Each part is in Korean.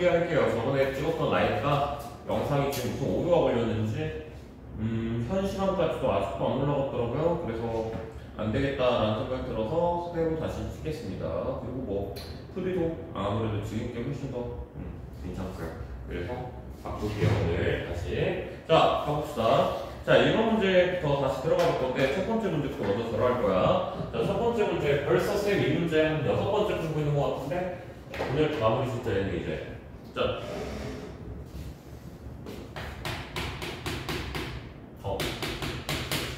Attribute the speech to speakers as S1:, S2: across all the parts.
S1: 수리할게요. 저번에 찍었던 라이트가 영상이 지금 무슨 오류가 걸렸는지 현 시간까지도 아직도 안 올라갔더라고요. 그래서 안 되겠다라는 생각이 들어서 새로 다시 찍겠습니다. 그리고 뭐 프리도 아무래도 지금께 훨씬 더 괜찮고요. 그래서 바꿀게요. 오늘 다시 자 가봅시다. 자 1번 문제부터 다시 들어가 볼 건데 첫 번째 문제부터 먼저 들어갈 거야. 자 첫 번째 문제 벌써 쌤 이 문제 한 6번째 풀고 있는 것 같은데 오늘 마무리 숙제는 이제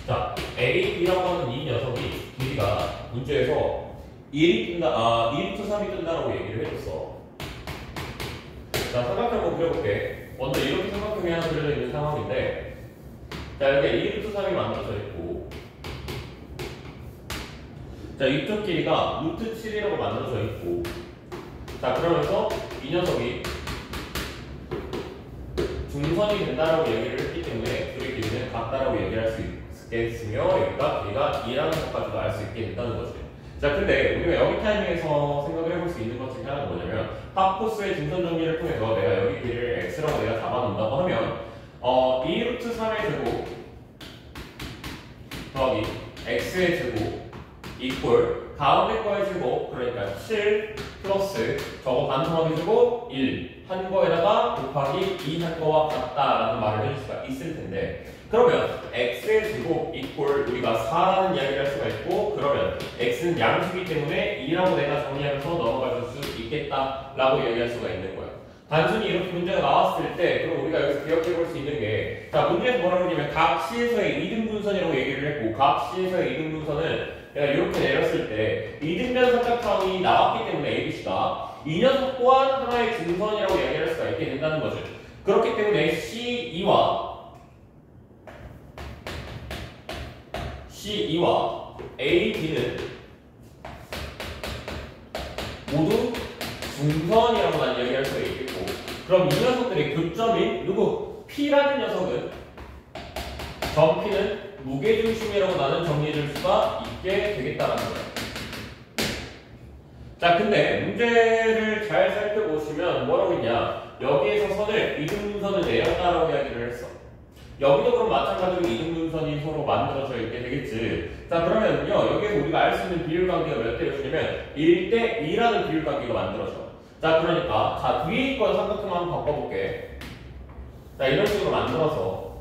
S1: 자 A, B라고 하는 이 녀석이 길이가 문제에서 1이 뜬다, 1부터 3이 뜬다라고 얘기를 해줬어. 자 삼각형 한번 그려볼게. 먼저 이렇게 삼각형이 하나 그려져 있는 상황인데 자 여기 1부터 3이 만들어져 있고 자 이쪽 길이가 루트 7이라고 만들어져 있고 자 그러면서 이 녀석이 중선이 된다라고 얘기를 했기 때문에 둘의 길이는 같다라고 얘기할 수 있겠으며 여기가 길이가 2라는 것까지도 알 수 있게 된다는 거지. 자 근데 우리가 여기 타이밍에서 생각을 해볼 수 있는 것 중에 하나는 뭐냐면 파코스의 중선 정리를 통해서 내가 여기 길이를 x라고 내가 잡아놓는다고 하면 2루트 3의 제곱 더하기 x의 제곱 이퀄 가운데 거의 제곱 그러니까 7 플러스 저거 반성하기 제곱 1 한 거에다가 곱하기 2 한 거와 같다라는 말을 해줄 수가 있을 텐데 그러면 x의 제곱 이퀄 우리가 4라는 이야기를 할 수가 있고 그러면 x는 양수이기 때문에 2라고 내가 정리하면서 넘어갈 수 있겠다라고 얘기할 수가 있는 거야. 단순히 이렇게 문제가 나왔을 때 그럼 우리가 여기서 기억해 볼 수 있는 게 자 문제에서 뭐라고 하냐면 각 C에서의 이등분선이라고 얘기를 했고 각 C에서의 이등분선은 내가 이렇게 내렸을 때 이등변 삼각형이 나왔기 때문에 ABC가 이 녀석 또한 하나의 중선이라고 얘기할 수가 있게 된다는 거죠. 그렇기 때문에 C2와 AB는 모두 중선이라고 난 얘기할 수가 있겠고 그럼 이 녀석들의 교점인 누구? P라는 녀석은 점 P는 무게중심이라고 나는 정리해줄 수가 있게 되겠다라는 거예요. 자 근데 문제를 잘 살펴보시면 뭐라고 했냐 여기에서 선을 이등분선을 내렸다라고 이야기를 했어. 여기도 그럼 마찬가지로 이등분선이 서로 만들어져 있게 되겠지. 자 그러면요 여기에서 우리가 알 수 있는 비율관계가 몇 대 몇이냐면 1대 2라는 비율관계가 만들어져. 자 그러니까 자 뒤에 있건 삼각형 한번 바꿔볼게. 자 이런 식으로 만들어서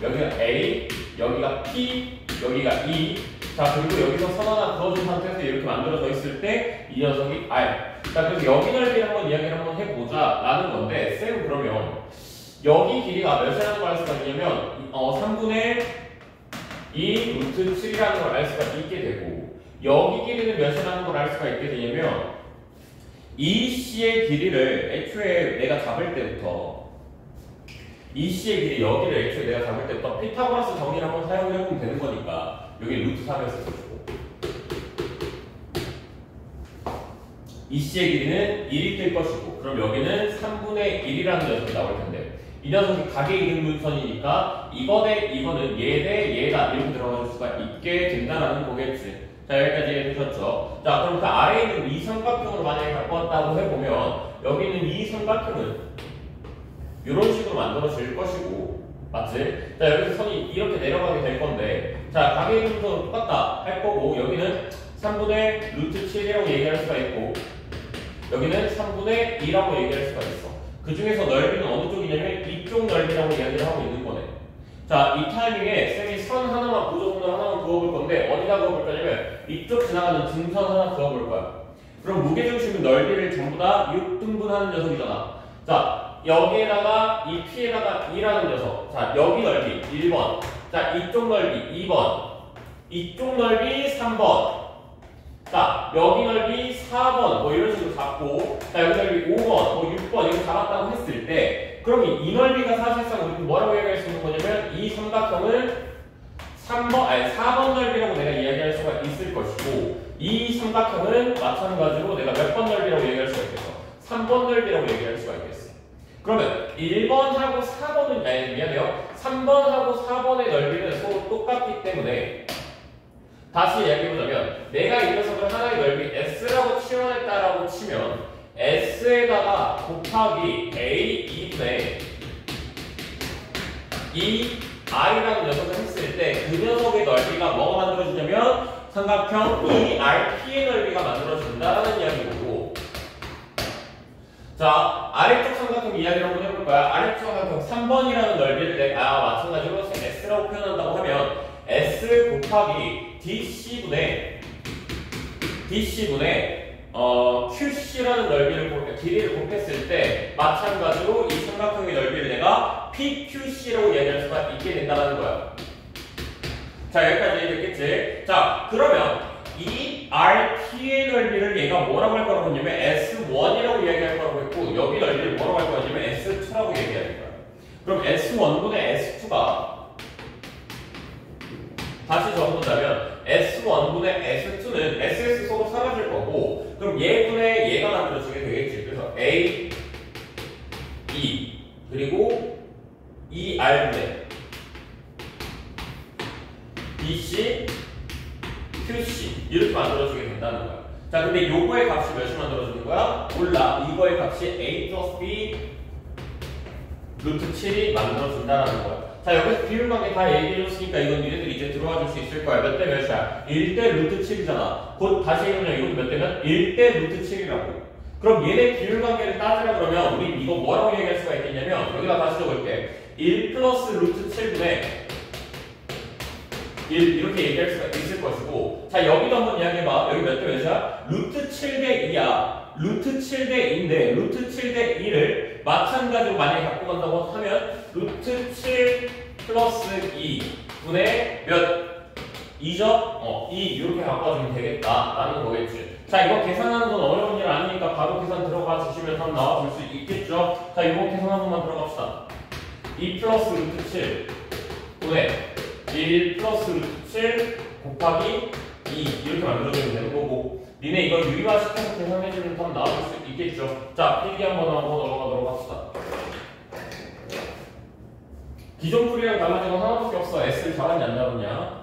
S1: 여기가 A 여기가 P 여기가 E 자 그리고 여기서 선 하나 그어준 상태에서 이렇게 만들어져 있을 때 이 녀석이 R 자 그래서 여기 넓이를 한번 이야기를 한번 해보자 라는 건데 쌤은 그러면 여기 길이가 몇이라는 걸 알 수가 있냐면 3분의 2 루트 7이라는 걸 알 수가 있게 되고 여기 길이는 몇이라는 걸 알 수가 있게 되냐면 이 C의 길이를 애초에 내가 잡을 때부터 이 C의 길이 여기를 애초에 내가 잡을 때부터 피타고라스 정리를 한번 사용해보면 되는 거니까 여기 루트 3을 쓰고 이 C의 길이는 1이 될 것이고 그럼 여기는 3분의 1이라는 녀석이 나올 텐데 이 녀석이 각의 이등분선이니까 이거 대 이거는 얘 대 얘다 이렇게 들어갈 수가 있게 된다는 거겠지. 자 여기까지 해주셨죠. 자 그럼 그 아래에 있는 이 삼각형으로 만약에 갖고 왔다고 해보면 여기 있는 이 삼각형은 이런 식으로 만들어질 것이고 맞지? 자 여기서 선이 이렇게 내려가게 될 건데 자 각의 이등분선은 똑같다 할 거고 여기는 3분의 루트 7이라고 얘기할 수가 있고 여기는 3분의 2라고 얘기할 수가 있어. 그 중에서 넓이는 어느 쪽이냐면 이쪽 넓이라고 이야기를 하고 있는 거네. 자, 이 타이밍에 쌤이 선 하나만 고정선을 하나만 그어볼 건데 어디다 그어볼 거냐면 이쪽 지나가는 중선 하나 그어볼 거야. 그럼 무게중심 넓이를 전부 다 6등분하는 녀석이잖아. 자, 여기에다가 이 P에다가 2라는 녀석. 자, 여기 넓이 1번. 자, 이쪽 넓이 2번. 이쪽 넓이 3번. 자, 여기 넓이 4번, 뭐 이런 식으로 잡고, 자, 여기 넓이 5번, 뭐 6번, 이렇게 잡았다고 했을 때, 그럼 이 넓이가 사실상 우리는 뭐라고 얘기할 수 있는 거냐면, 이 삼각형은 4번 넓이라고 내가 이야기할 수가 있을 것이고, 이 삼각형은 마찬가지로 내가 몇 번 넓이라고 얘기할 수가 있겠어? 3번 넓이라고 얘기할 수가 있겠어. 그러면 1번하고 4번은, 미안해요. 3번하고 4번의 넓이는 서로 똑같기 때문에, 다시 이야기해보자면 내가 이 녀석을 하나의 넓이 S라고 치환했다라고 치면 S에다가 곱하기 A 2분의 이 R이라는 녀석을 했을 때 그 녀석의 넓이가 뭐가 만들어지냐면 삼각형 ERP의 넓이가 만들어진다라는 이야기고, 자 아래쪽 삼각형 이야기를 한번 해볼 거야. 아래쪽 삼각형 3번이라는 넓이를 내가 마찬가지로 S라고 표현한다고 하면 S 곱하기 DC분의 QC라는 넓이를 길이를 곱했을 때 마찬가지로 이 삼각형의 넓이를 내가 PQC라고 이야기할 수가 있게 된다는 거야. 자 여기까지 됐겠지? 자 그러면 이 RP의 넓이를 얘가 뭐라고 할 거라고 했냐면 S1이라고 이야기할 거라고 했고, 여기 넓이를 뭐라고 할 거냐면 S2라고 얘기할 거야. 그럼 S1분의 S2가 다시 적어본다면 S1분의 S2는 SS 속으로 사라질 거고, 그럼 얘분의 얘가 만들어지게 되겠지. 그래서 A, E, 그리고 ER분의 BC, QC 이렇게 만들어지게 된다는 거야. 자 근데 요거의 값이 몇이 만들어지는 거야? 몰라. 이거의 값이 A 플러스 B 루트 7이 만들어진다는 거야. 자 여기서 비율관계 다 얘기해줬으니까 이건 니네들이 이제 들어와 줄 수 있을 거야. 몇 대 몇이야? 1대 루트 7이잖아. 곧 다시 해보면 이것도 몇 대면? 1대 루트 7이라고. 그럼 얘네 비율관계를 따지라 그러면 우리 이거 뭐라고 얘기할 수가 있겠냐면, 여기다 다시 적을게. 1 플러스 루트 7분의 1 이렇게 얘기할 수가 있을 것이고, 자 여기도 한번 이야기해봐. 여기 몇 대 몇이야? 루트 7대 2야. 루트 7대 2인데 루트 7대 2를 마찬가지로 만약에 갖고 간다고 하면 루트 7 플러스 2분의 몇? 2죠? 2 이렇게 갖고 와주면 되겠다 라는 거겠지. 자 이거 계산하는 건 어려운 일 아니니까 바로 계산 들어가 주시면 한번 나와줄 수 있겠죠? 자 이거 계산 한 번만 들어갑시다. 2 플러스 루트 7 분의 1 플러스 루트 7 곱하기 2 이렇게 만들어주면 되는 거고, 니네 이걸 유리화시켜서 계산해주면 한번 나와줄 수 있겠죠? 자 필기 한번 넘어가도록 합시다. 기존 풀이랑 달라진 건 하나밖에 없어. S를 잡았냐 안 잡았냐.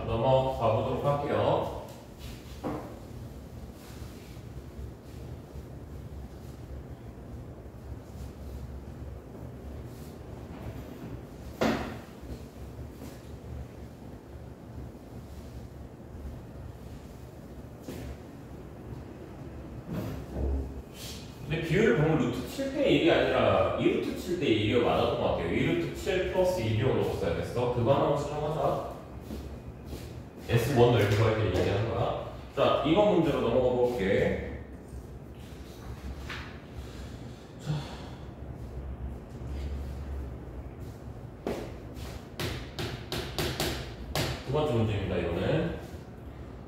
S1: 넘어가 보도록 할게요. 근데 비율을 보면 루트 7대 1이 아니라 2루트 7대 1이어 맞았던 것 같아요. 2루트 7 플러스 2로 넣었어야 됐어. 그거 하나만 수정하자. S1 넓이가 이렇게 얘기하는 거야. 자, 이번 문제로 넘어가 볼게. 자. 두 번째 문제입니다, 이거는.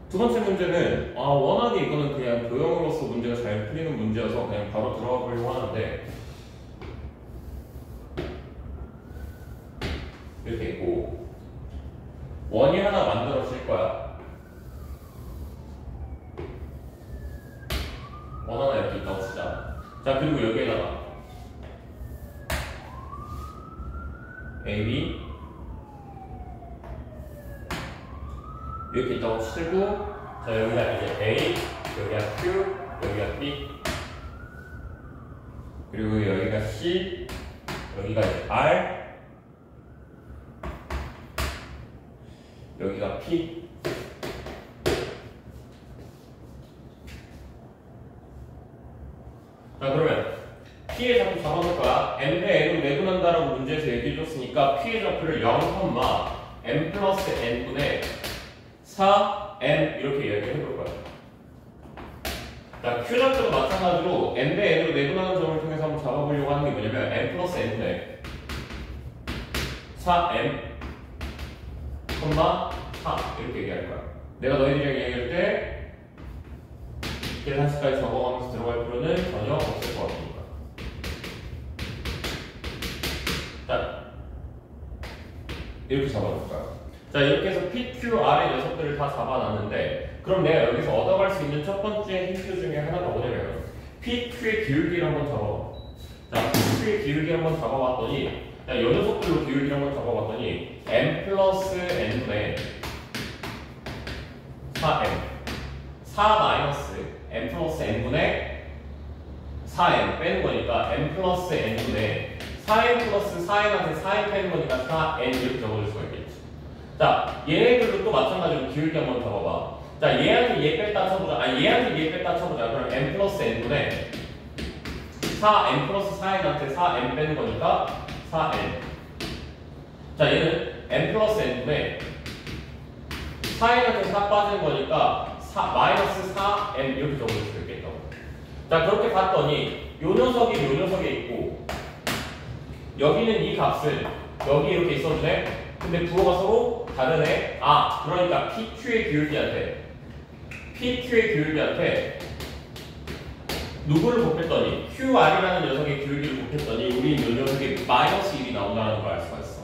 S1: 두 번째 문제는, 워낙에 이거는 그냥 도형으로서 문제가 잘 풀리는 문제여서 그냥 바로 들어가 보려고 하는데, 이렇게 있고, 원이 하나 만들어질 거야. 원 하나 이렇게 있다고 치자. 자, 그리고 여기에다가 AB 이렇게 있다고 치고, 자, 여기가 이제 A, 여기가 Q, 여기가 B, 그리고 여기가 C, 여기가 이제 R, 여기가 P. 자, 그러면 P의 좌표 잡아볼 거야. M 대 N으로 내분한다라고 문제에서 얘기해줬으니까 P의 좌표를 0, m 플러스 n분의 4m 이렇게 이야기를 해볼 거야. 자, q 좌표도 마찬가지로 n 대 n으로 내분하는 점을 통해서 한번 잡아보려고 하는 게 뭐냐면 m 플러스 n분의 4m, 4 이렇게 얘기할 거야. 내가 너희들이랑 얘기할 때 계산식까지 적어가면서 들어갈 필요는 전혀 없을 것 같으니까. 자, 이렇게 잡아볼 거야. 자, 이렇게 해서 PQR의 녀석들을 다 잡아놨는데, 그럼 내가 여기서 얻어갈 수 있는 첫 번째 힌트 중에 하나가 뭐냐면 PQ의 기울기를 한번 잡아봐. 자, PQ의 기울기를 한번 잡아봤더니, 자, 이 녀석들로 기울기를 한번 잡아봤더니 m 플러스 n분의 4m 4 마이너스 m 플러스 n분의 4m 빼는 거니까 m 플러스 n분의 4n 플러스 4n한테 4n 빼는 거니까 4n 이렇게 적어줄 수가 있겠지. 자, 얘네들도 또 마찬가지로 기울기 한번 잡아봐. 자, 얘한테 얘 뺐다 쳐보자. 아니, 얘한테 얘 뺐다 쳐보자. 그럼 m 플러스 n분의 4n 플러스 4n한테 4n 빼는 거니까 4n. 자, 얘는 n 플러스 n분의 4n한테 4 빠지는 거니까 마이너스 4n 이렇게 적어줄 수 있겠다고. 자, 그렇게 봤더니 요 녀석이 요 녀석에 있고 여기는 이 값을 여기 이렇게 있어주네. 근데 부호가 서로 다르네. 아, 그러니까 PQ의 기울기한테 누구를 곱했더니 QR이라는 녀석의 기울기를 곱했더니 우리 이 녀석이 마이너스 1이 나온다는 걸 알 수가 있어.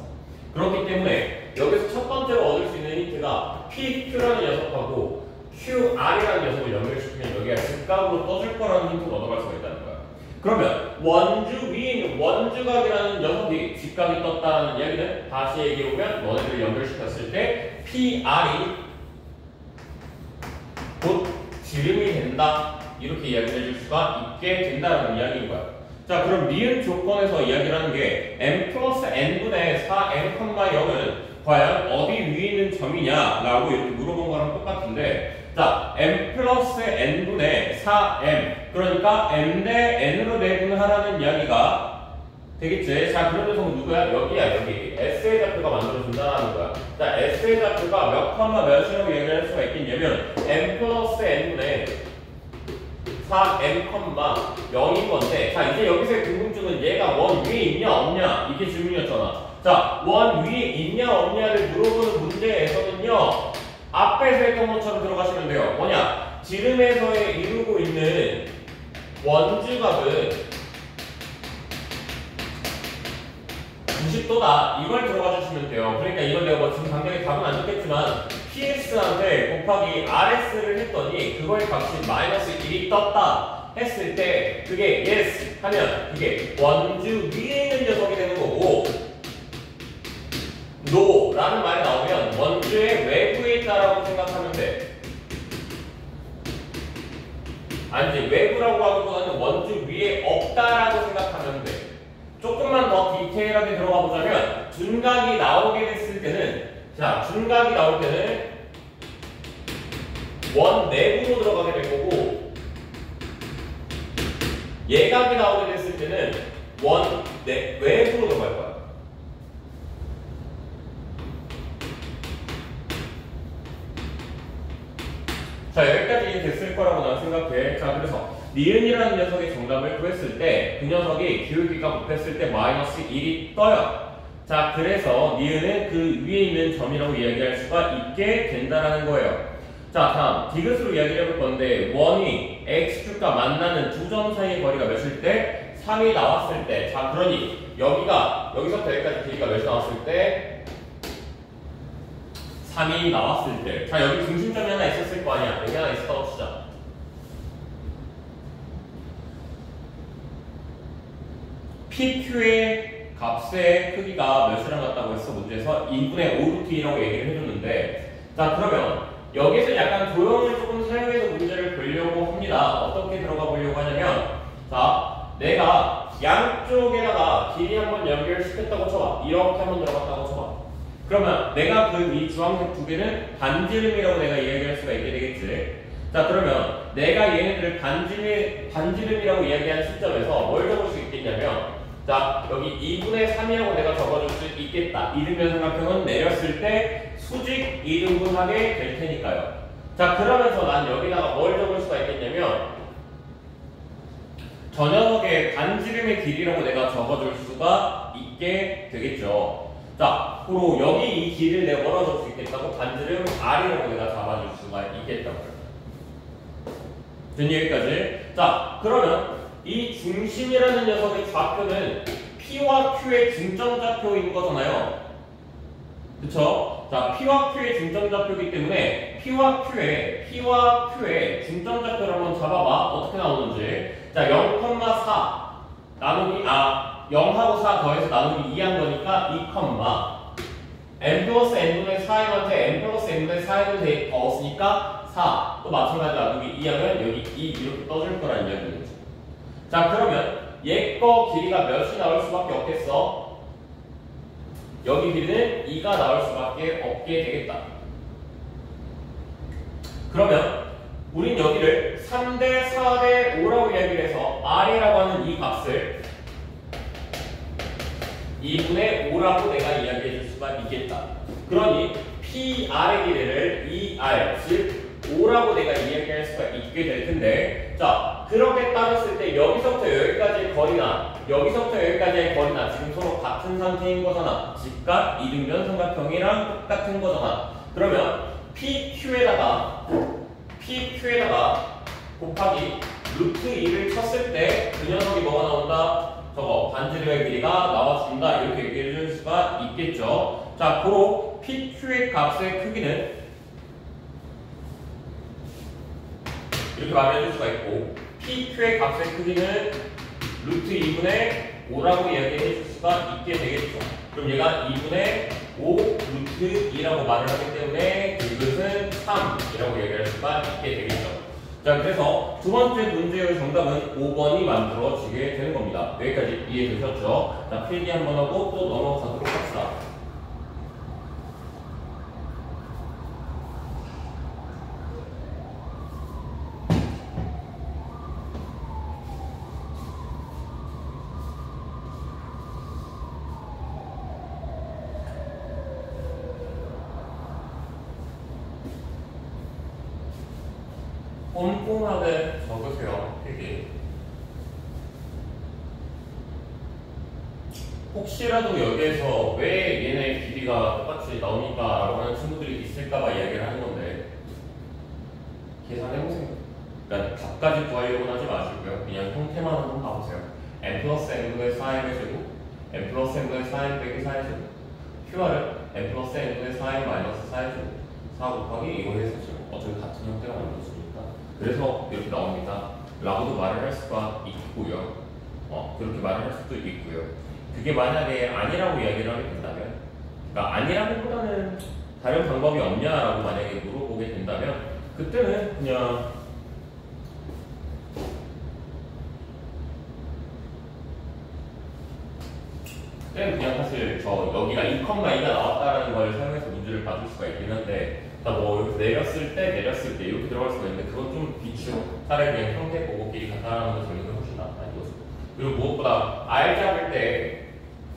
S1: 그렇기 때문에 여기서 첫 번째로 얻을 수 있는 힌트가 PQ라는 녀석하고 QR이라는 녀석을 연결시키면 여기가 직각으로 떠줄 거라는 힌트를 얻어갈 수가 있다는 거야. 그러면 원주 위에 있는 원주각이라는 녀석이 직각이 떴다는 이야기는 다시 얘기해보면 너네들을 연결시켰을 때 PR이 곧 지름이 된다. 이렇게 이야기를 해줄 수가 있게 된다는 이야기인 거야. 자, 그럼 니은 조건에서 이야기를 하는 게 m 플러스 n분의 4m, 0은 과연 어디 위에 있는 점이냐 라고 이렇게 물어본 거랑 똑같은데, 자, m 플러스 n분의 4m, 그러니까 m 대 n으로 내분하라는 이야기가 되겠지. 자, 그런 녀석은 누구야? 여기야, 여기. S의 좌표가 만들어준다는 거야. 자, S의 좌표가 몇 컴마 몇이라고 얘기할 수가 있겠냐면 m 플러스 n분의 4m, 0인 건데, 자, 이제 여기서의 궁금증은 얘가 원 위에 있냐 없냐 이게 질문이었잖아. 자, 원 위에 있냐 없냐를 물어보는 문제에서는요, 앞에서 했던 것처럼 들어가시면 돼요. 뭐냐? 지름에서에 이루고 있는 원주각은 90도다. 이걸 들어가 주시면 돼요. 그러니까 이걸 내가 뭐 지금 당장에 답은 안 적겠지만 PS한테 곱하기 RS를 했더니 그거의 값이 마이너스 1이 떴다 했을 때 그게 yes 하면 그게 원주 위에 있는 녀석이 되는 거고, no 라는 말이 나오면 원주의 외부에 있다라고 생각하면 돼. 아니지, 외부라고 하기보다는 원주 위에 없다라고 생각하면 돼. 조금만 더 디테일하게 들어가 보자면 준각이 나오게 됐을 때는, 자, 준각이 나올 때는 원 내부로 들어가게 될 거고, 예각이 나오게 됐을 때는 원 외부로 들어갈 거야. 자, 여기까지 됐을 거라고 난 생각해. 자, 그래서 니은이라는 녀석의 정답을 구했을 때 그 녀석이 기울기가 곱했을 때 마이너스 1이 떠요. 자, 그래서 니은은 그 위에 있는 점이라고 이야기할 수가 있게 된다라는 거예요. 자, 다음 디귿으로 이야기를 해볼 건데, 원이 x축과 만나는 두 점 사이의 거리가 몇일 때? 3이 나왔을 때. 자, 그러니 여기서부터 여기까지 길이가 몇이 나왔을 때? 3이 나왔을 때. 자, 여기 중심점이 하나 있었을 거 아니야. 여기 하나 있었다고 치자. PQ의 값의 크기가 몇이랑 같다고 했어? 문제에서 2분의 5루트라고 얘기를 해줬는데, 자, 그러면 여기서 약간 도형을 조금 사용해서 문제를 보려고 합니다. 어떻게 들어가 보려고 하냐면, 자, 내가 양쪽에다가 길이 한번 연결시켰다고 쳐봐. 이렇게 한번 들어갔다고 쳐봐. 그러면 내가 이 주황색 두 개는 반지름이라고 내가 이야기할 수가 있게 되겠지. 자, 그러면 내가 얘네들을 반지름이라고 이야기한 시점에서 뭘 적을 수 있겠냐면, 자, 여기 2분의 3이라고 내가 적어줄 수 있겠다. 이등변 삼각형은 내렸을 때 수직 이등분하게 될 테니까요. 자, 그러면서 난 여기다가 뭘 적을 수가 있겠냐면 저 녀석의 반지름의 길이라고 내가 적어줄 수가 있게 되겠죠. 자, 그리고 여기 이 길이를 내가 뭐라고 적을 수 있겠다고? 반지름 R이라고 내가 잡아줄 수가 있겠다고요. 됐니, 여기까지? 자, 그러면 이 중심이라는 녀석의 좌표는 P와 Q의 중점좌표인 거잖아요. 그쵸? 자, P와 Q의 중점좌표이기 때문에 P와 Q의 중점좌표를 한번 잡아봐. 어떻게 나오는지. 자, 0,4 나누기 0하고 4 더해서 나누기 2한 거니까 2, n 플러스 n분의 4m한테 n 플러스 n분의 4n을 넣었으니까 4. 또 마찬가지로 나누기 2하면 여기 2 이렇게 떠줄 거라는 이야기겠죠. 자, 그러면 얘 거 길이가 몇이 나올 수밖에 없겠어? 여기 길이는 2가 나올 수밖에 없게 되겠다. 그러면 우린 여기를 3대 4대 5라고 이야기를 해서 R이라고 하는 이 값을 2분의 5라고 내가 이야기해 줄 수가 있겠다. 그러니 PR의 길이를 2R, 즉 5라고 내가 이야기할 수가 있게 될 텐데, 자, 그렇게 따졌을 때 여기서부터 여기까지의 거리나 여기서부터 여기까지의 거리나 지금 서로 같은 상태인 거잖아. 직각 이등변 삼각형이랑 똑같은 거잖아. 그러면 PQ에다가 곱하기 루트 2를 쳤을 때 그 녀석이 뭐가 나온다? 저거 반지름의 길이가 나와준다. 이렇게 얘기해 줄 수가 있겠죠. 자, 고로 PQ의 값의 크기는 이렇게 말해줄 수가 있고, PQ의 값의 크기는 루트 2분의 5라고 이야기해 줄 수가 있게 되겠죠. 그럼 얘가 2분의 5 루트 2라고 말을 하기 때문에 이것은 3이라고 얘기할 수가 있게 되겠죠. 자, 그래서 두 번째 문제의 정답은 5번이 만들어지게 되는 겁니다. 여기까지 이해되셨죠? 자, 필기 한번 하고 또 넘어가도록 합시다. 꼼꼼하게 적으세요, 필기. 혹시라도 여기에서 왜 얘네 길이가 똑같이 나오니까 라고 하는 친구들이 있을까봐 이야기를 하는 건데, 계산해보세요. 그러니까 답까지 구하려고 하지 마시고요. 그냥 형태만 한번 봐보세요. n 플러스 n분의 4n의 제곱, n 플러스 n분의 4n 빼기 4의 제곱, QR은 n 플러스 n분의 4n 마이너스 4의 제곱, 4 곱하기 이거 해서 제곱. 어차피 같은 형태가 만들어지니까. 그래서 이렇게 나옵니다. 라고도 말을 할 수가 있고요. 그렇게 말을 할 수도 있고요. 그게 만약에 아니라고 이야기를 하게 된다면, 그러니까 아니라기보다는 다른 방법이 없냐라고 만약에 물어보게 된다면, 그때는 그냥 사실 저 여기가 2,2가 나왔다라는 걸 사용해서 문제를 봐줄 수가 있긴 한데, 뭐 여기서 내렸을 때 이렇게 들어갈 수가 있는데 그건 좀 비추. 차라리 그냥 형태 보고 길이 같다라는 거 적는 게 훨씬 낫다 이거죠. 그리고 무엇보다 R 잡을 때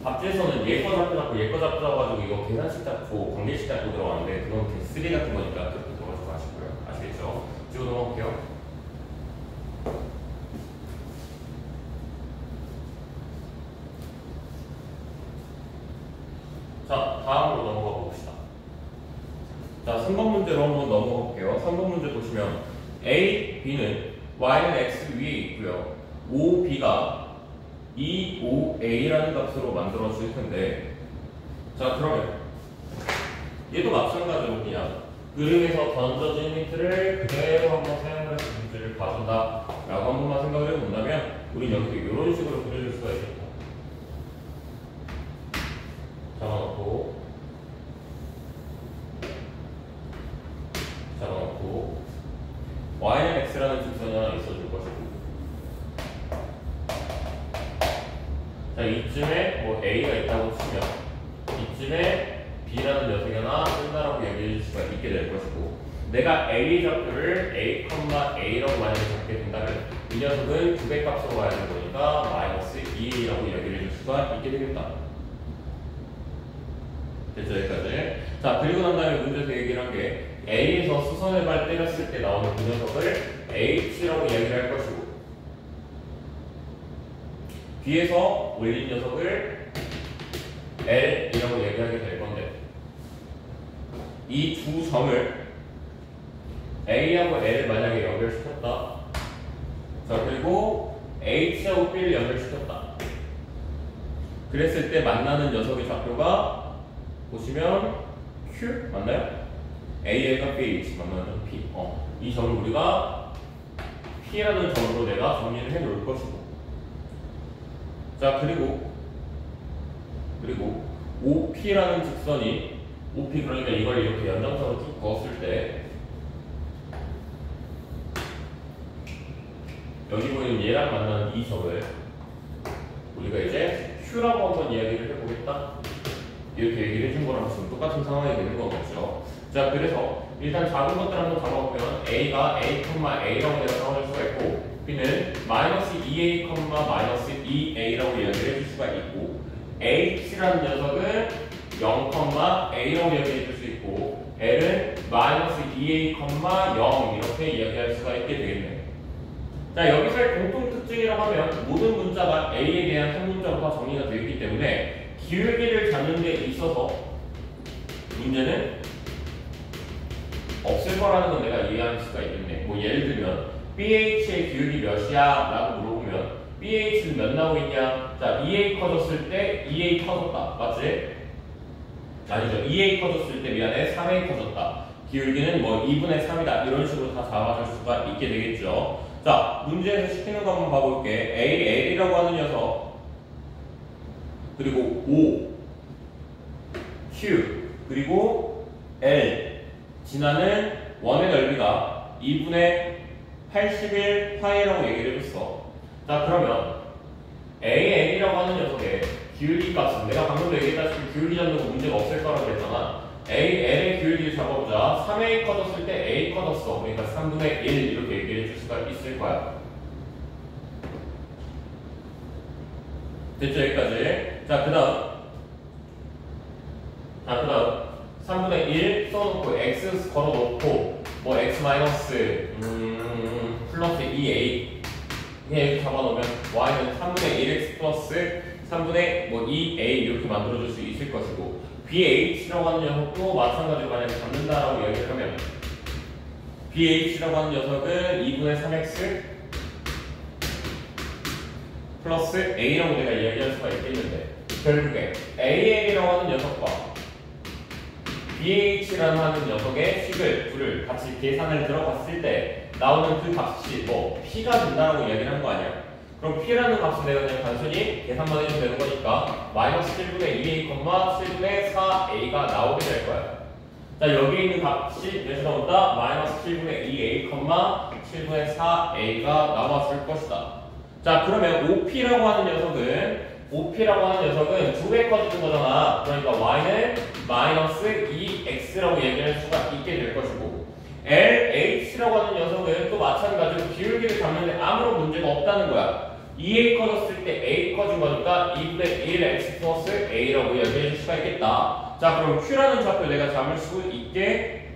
S1: 답지에서는 얘 거 잡고 얘 거 잡아가지고 이거 계산식 잡고 관계식 잡고 들어가는데 그건 개쓰리 같은 거니까 그렇게 들어가지 마시고요. 아시겠죠? 지금 넘어갈게요. 자, 다음으로 넘어가 봅시다. 자, 3번 문제로 한번 넘어가 볼게요. 3번 문제 보시면 A, B는 Y는 X 위에 있고요. 5B가 2, 5A라는 값으로 만들어질 텐데, 자, 그러면 얘도 마찬가지로 그냥 그림에서 던져진 힌트를 그대로 한번 사용을 해서 문제를 봐준다 라고 한 번만 생각을 해본다면 우린 여기서 이런 식으로 그려줄 수가 있겠다. 잡아놓고 Y는 X라는 직선이 하나 있어줄 것이고, 자, 이쯤에 뭐 A가 있다고 치면 이쯤에 B라는 녀석이 하나 뜬다라고 얘기해 줄 수가 있게 될 것이고, 내가 A 좌표를 A, A라고 만약에 잡게 된다면 이 녀석은 두 배 값으로 와야 되는 거니까 마이너스 2라고 얘기를 해줄 수가 수가 있게 되겠다. 됐죠? 여기까지. 자, 그리고 난 다음에 문제에서 얘기를 한 게 A에서 수선의 발 때렸을 때 나오는 그 녀석을 H라고 이야기를 할 것이고 B에서 올린 녀석을 L이라고 얘기하게 될 건데 이 두 점을 A하고 L을 만약에 연결시켰다. 자, 그리고 H하고 B를 연결시켰다. 그랬을 때 만나는 녀석의 좌표가 보시면 Q 맞나요? A가 BH 만나는 P. 이 점을 우리가 P라는 점으로 내가 정리를 해 놓을 것이고. 자, 그리고 OP라는 직선이 OP 그러니까 이걸 이렇게 연장선으로 쭉 그었을 때 여기 보이는 얘랑 만나는 이 점을 우리가 이제 Q라고 한번 이야기를 해보겠다. 이렇게 얘기를 해준 거랑 지금 똑같은 상황이 되는 거겠죠. 자, 그래서 일단 작은 것들 한번 잡아보면 A가 A,A라고 내가 적어줄 수가 있고 B는 -2A, -2A라고 이야기를 해줄 수가 있고 H라는 녀석은 0,A라고 이야기해 줄 수 있고 L은 -2A, 0 이렇게 이야기할 수가 있게 되겠네. 자, 여기서의 공통 특징이라고 하면 모든 문자가 A에 대한 한 문자로 다 정리가 되어 있기 때문에 기울기를 잡는 데 있어서 문제는 없을 거라는 건 내가 이해할 수가 있겠네. 뭐 예를 들면 BH의 기울기 몇이야? 라고 물어보면 BH는 몇 나오고 있냐? 자, 2A 커졌을 때 2A 커졌다. 맞지? 아니죠. 2A 커졌을 때 미안해 3A 커졌다. 기울기는 뭐 2분의 3이다. 이런 식으로 다 잡아줄 수가 있게 되겠죠. 자, 문제에서 시키는 거 한번 봐볼게. L이라고 하는 녀석 그리고 O, Q, 그리고 L 지나는 원의 넓이가 2분의 81 파이라고 얘기를 해줬어. 자, 그러면 AL이라고 하는 녀석의 기울기 값은 내가 방금도 얘기했다시피 기울기 잡는 거 문제가 없을 거라고 그랬잖아. L의 기울기를 잡아보자. 3A 커졌을 때 A 커졌어. 그러니까 3분의 1 이렇게 얘기를 해줄 수가 있을 거야. 됐죠? 여기까지. 자, 그 다음 3분의 1 써놓고 x 걸어놓고 뭐 x 마이너스 플러스 2a 그냥 이렇게 잡아놓으면 y는 3분의 1x 플러스 3분의 뭐 2a 이렇게 만들어줄 수 있을 것이고 BH라고 하는 녀석도 마찬가지로 만약에 잡는다라고 이야기를 하면 BH라고 하는 녀석은 2분의 3x 플러스 a라고 내가 이야기할 수가 있겠는데 결국에 AL이라고 하는 녀석과 BH라는 하는 녀석의 식을 둘을 같이 계산을 들어갔을 때 나오는 그 값이 뭐 P가 된다라고 이야기를 한 거 아니야? 그럼 P라는 값은 내가 그냥 단순히 계산만 해주면 되는 거니까 마이너스 7분의 2A, 7분의 4A가 나오게 될 거야. 자, 여기 있는 값이 몇이 나온다? 마이너스 7분의 2A, 7분의 4A가 나왔을 것이다. 자, 그러면 OP라고 하는 녀석은 두 배 커지는 거잖아. 그러니까 y는 마이너스 2x라고 얘기할 수가 있게 될 것이고 LH라고 하는 녀석은 또 마찬가지로 기울기를 잡는데 아무런 문제가 없다는 거야. 2a 커졌을 때 a 커진 거니까 2분의 1x 플러스 a라고 얘기해 줄 수가 있겠다. 자, 그럼 q라는 좌표 내가 잡을 수 있게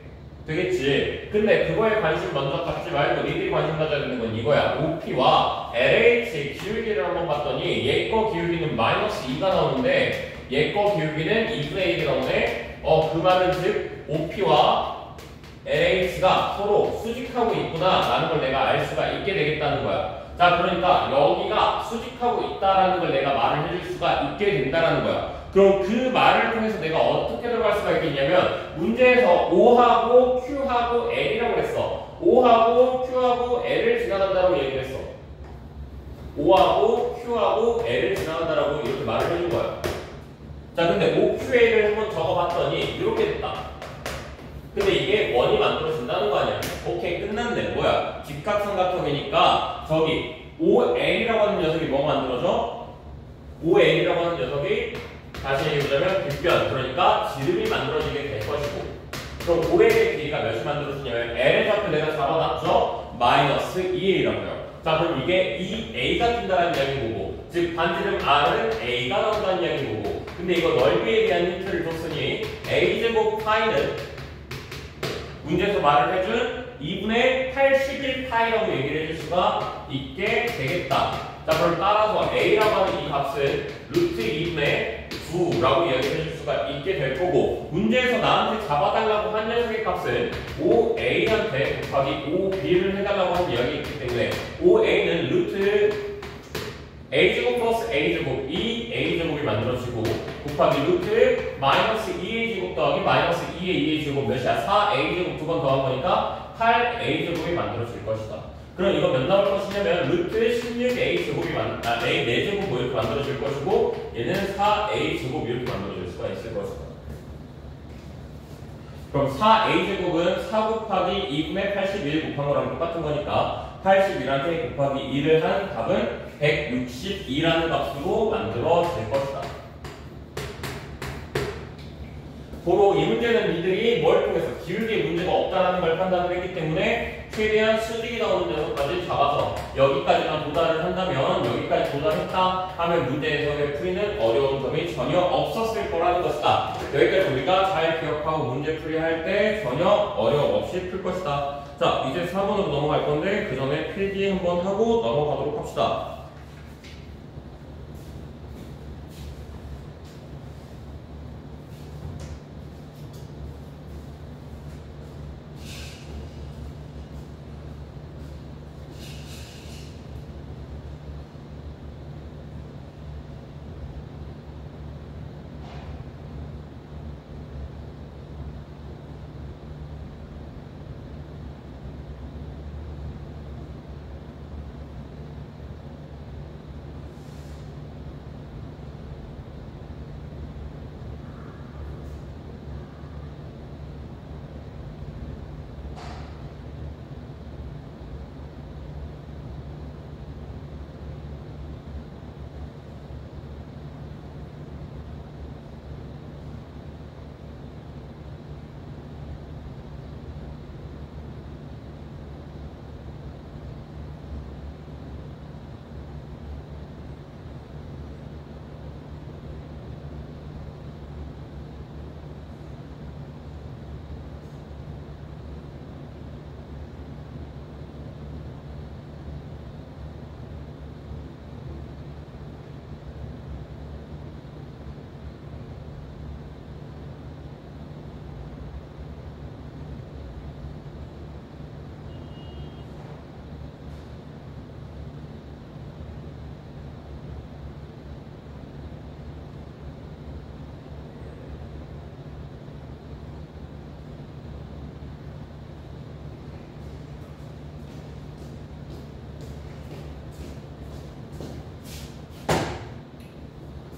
S1: 되겠지. 근데 그거에 관심 먼저 갖지 말고 니들이 관심 가져야 되는 건 이거야. OP와 LH의 기울기를 한번 봤더니 얘 거 기울기는 마이너스 2가 나오는데 얘 거 기울기는 2분의 1이 나오네. 그 말은 즉 OP와 LH가 서로 수직하고 있구나 라는 걸 내가 알 수가 있게 되겠다는 거야. 자, 그러니까 여기가 수직하고 있다라는 걸 내가 말을 해줄 수가 있게 된다라는 거야. 그럼 그 말을 통해서 내가 어떻게 들어갈 수가 있겠냐면 문제에서 O하고 Q하고 L이라고 했어. O하고 Q하고 L을 지나간다라고 얘기를 했어. O하고 Q하고 L을 지나간다라고 이렇게 말을 해준 거야. 자, 근데 OQL을 한번 적어봤더니 이렇게 됐다. 근데 이게 원이 만들어진다는 거 아니야? 오케이, 끝났네. 뭐야? 직각삼각형이니까 저기 OL이라고 하는 녀석이 뭐가 만들어져? OL이라고 하는 녀석이 다시 얘기해보자면 빗변, 그러니까 지름이 만들어지게 될 것이고 그럼 OL의 길이가 몇이 만들어지냐면 L의 좌표 내가 잡아놨죠? 마이너스 2A라고요. 자, 그럼 이게 2A가 뜬다라는 이야기인 거고 즉 반지름 R은 A가 나온다는 이야기고, 근데 이거 넓이에 대한 힌트를 줬으니 A제곱 파이는 문제에서 말을 해준 2분의 81파이라고 얘기를 해줄 수가 있게 되겠다. 자, 그럼 따라서 A라고 하는 이 값은 루트 2분의 9라고 이야기를 해줄 수가 있게 될 거고, 문제에서 나한테 잡아달라고 한 녀석의 값은 5A한테 곱하기 5B를 해달라고 하는 이야기가 있기 때문에 5A는 루트 A제곱 플러스 A제곱 2A제곱이 만들어지고, 곱하기 루트 마이너스 2A제곱 더하기 마이너스 2의 2A제곱 몇이야? 4A제곱 두 번 더한 거니까 8A제곱이 만들어질 것이다. 그럼 이거 몇 나올 것이냐면 루트 16A제곱이 A 4제곱 뭐 이렇게 만들어질 것이고, 얘는 4A제곱 이렇게 만들어질 수가 있을 것이다. 그럼 4A제곱은 4 곱하기 2분의 81 곱한 거랑 똑같은 거니까 81한테 곱하기 2를 한 답은 162라는 값으로 만들어질 것이다. 고로 이 문제는 니들이 뭘 통해서 기울기에 문제가 없다는 걸 판단을 했기 때문에 최대한 수직이 나오는 녀석까지 잡아서 여기까지만 도달을 한다면, 여기까지 도달했다 하면 문제에서의 풀이는 어려운 점이 전혀 없었을 거라는 것이다. 여기까지 우리가 잘 기억하고 문제 풀이할 때 전혀 어려움 없이 풀 것이다. 자, 이제 4번으로 넘어갈 건데 그 전에 필기 한번 하고 넘어가도록 합시다.